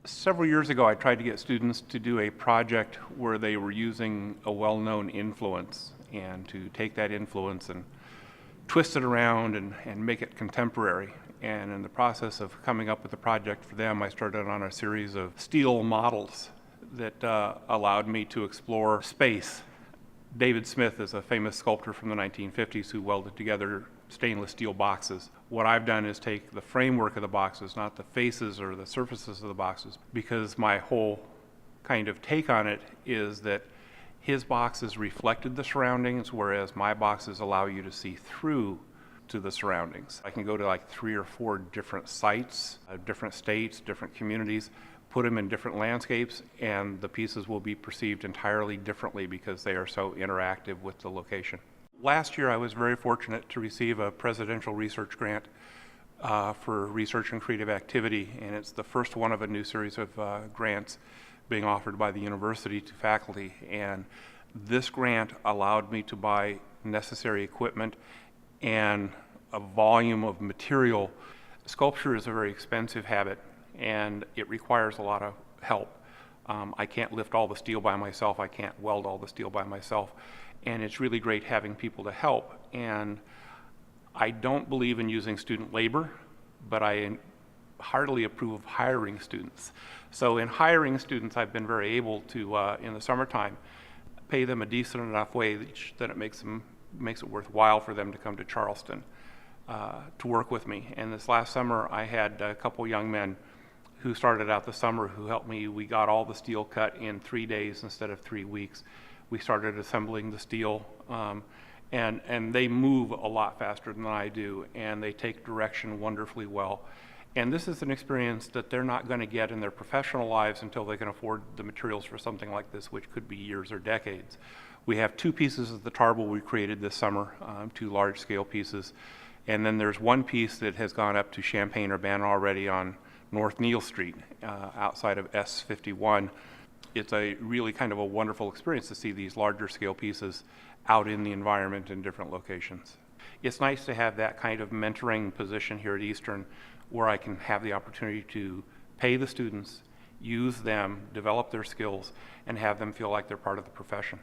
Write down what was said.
Several years ago, I tried to get students to do a project where they were using a well-known influence and to take that influence and twist it around and make it contemporary. And in the process of coming up with a project for them, I started on a series of steel models that allowed me to explore space. David Smith is a famous sculptor from the 1950s who welded together stainless steel boxes. What I've done is take the framework of the boxes, not the faces or the surfaces of the boxes, because my whole kind of take on it is that his boxes reflected the surroundings, whereas my boxes allow you to see through to the surroundings. I can go to like 3 or 4 different sites, different states, different communities, put them in different landscapes, and the pieces will be perceived entirely differently because they are so interactive with the location. Last year, I was very fortunate to receive a presidential research grant for research and creative activity, and it's the first one of a new series of grants being offered by the university to faculty. And this grant allowed me to buy necessary equipment and a volume of material. Sculpture is a very expensive habit, and it requires a lot of help. I can't lift all the steel by myself. I can't weld all the steel by myself. And it's really great having people to help. And I don't believe in using student labor, but I heartily approve of hiring students. So in hiring students, I've been very able to, in the summertime, pay them a decent enough wage that it makes it worthwhile for them to come to Charleston to work with me. And this last summer, I had a couple young men who started out the summer who helped me. We got all the steel cut in 3 days instead of 3 weeks. We started assembling the steel, and they move a lot faster than I do, and they take direction wonderfully well. And this is an experience that they're not going to get in their professional lives until they can afford the materials for something like this, which could be years or decades. We have 2 pieces of the tarbell we created this summer, 2 large-scale pieces, and then there's 1 piece that has gone up to Champaign-Urbana already on North Neal Street, outside of S51. It's a really kind of a wonderful experience to see these larger scale pieces out in the environment in different locations. It's nice to have that kind of mentoring position here at Eastern where I can have the opportunity to pay the students, use them, develop their skills, and have them feel like they're part of the profession.